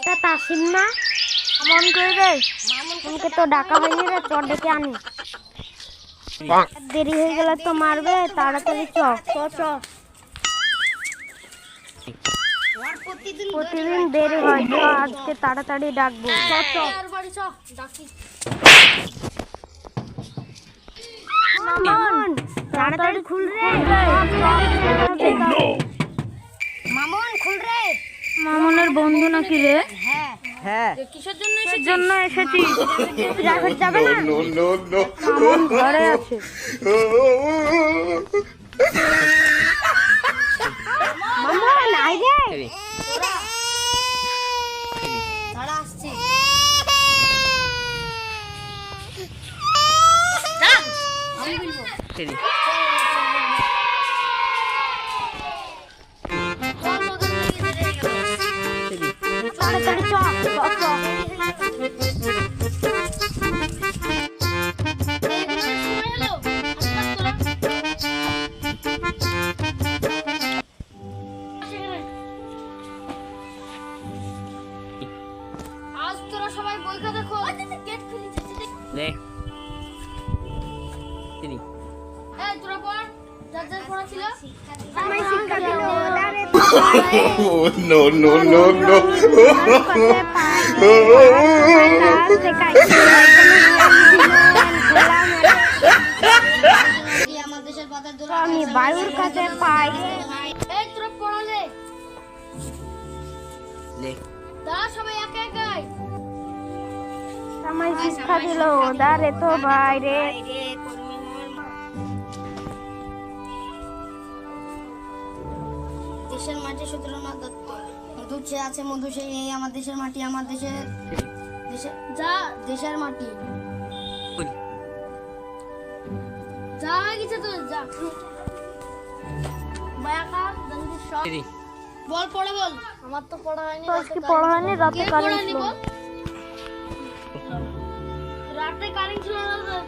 এটা তাসিম না? মন করে রে, আমাকে তো ডাকা হয়নি রে, চর ডেকে আনি। দেরি হয়ে গেলে তো মারবে, তাড়াতাড়ি চ চ চ। প্রতিদিন দেরি হয়, চ আজকে তাড়াতাড়ি ডাকবো। চ চ মামন, তাড়াতাড়ি খুল রে। মামন খুল রে। মামনের বন্ধু নাকি রে? হ্যাঁ। কিসের জন্য এসেছিস? প্রাইভেট যাবে না? মামন ঘরে আছে। মামন আয় রে। দাঁড়া আসছি। যা আমি বলবো। ঠিক তাড়াতাড়ি চ চ আজ তোরা সবাই বই খাতা খোল। গেট খুলে দিচ্ছি নে। তিনি এই তোরা পড়, যার যার পড়া ছিল আমায় শিক্ষা দিল। No, no, no, no. আমি বায়ুর কাছে পাই। এই তোরা পড়ালে সবাই একা একাই আমায় শিক্ষা দিল। দাঁড়ে তো বাইরে দেশের মাটি সুতরাং দত্ত মধু সে আছে মধু সেই এই আমার দেশের মাটি আমার দেশের যা দেশের মাটি যা গেছে তো যা বায়াকা জলদি সব বল পড়ে বল। আমার তো পড়া হয়নি। তো কি পড়া হয়নি? রাতে কারেন্ট ছিল। রাতে কারেন্ট ছিল না,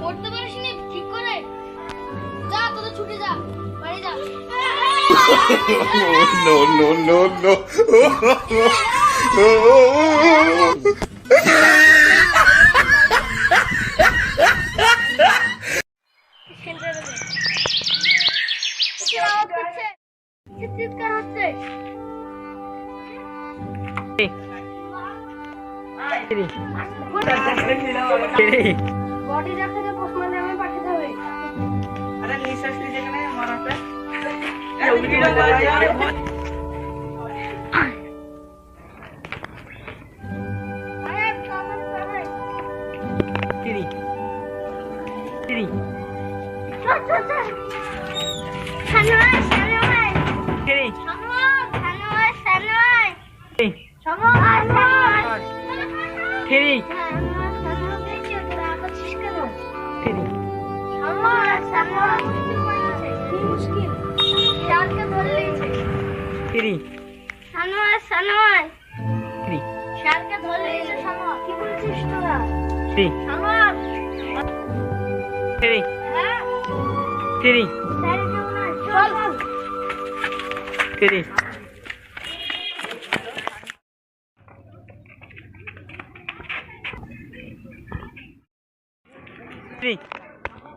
পড়তে পারিসনি ঠিক করে? যা তোদের ছুটি, যা বাড়ি যা। No, no, no, no. চিৎকার হচ্ছে। বডি রাখতে পোস্টম্যানে আমি পাঠিয়ে দেবে। আরে নিঃশ্বাস নিতে কেন মারাতে?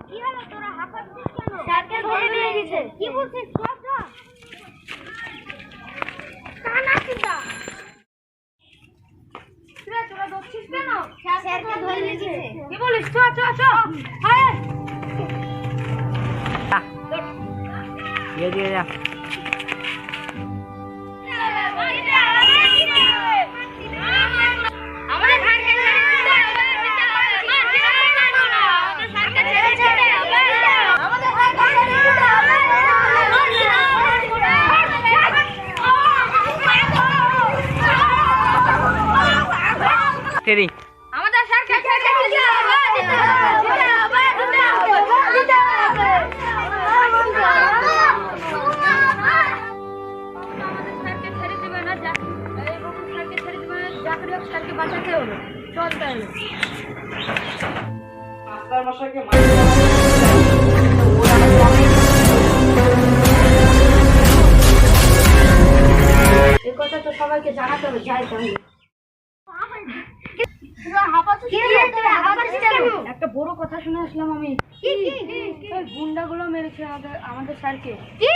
কি হলো তোরা হাঁপাচ্ছিস কেন? স্যারকে ধরে নিয়ে গেছে। কি বলছিস? সব যা কানা কিদা রে, তোরা দৌড়ছিস কেন? স্যারকে ধরে নিয়ে গেছে। কি বলিস? চ চ চ আয় ये जा तेरी আমাদের স্যারকে ছেড়ে দিতে বাঁচাতে হবে। চল তাহলে মাস্টার মশাইকে এই কথা তো সবাইকে জানাতে হবে, যাই তাহলে। একটা বড় কথা শুনে আসলাম আমি। গুন্ডাগুলো মেরেছে আমাদের স্যারকে। কি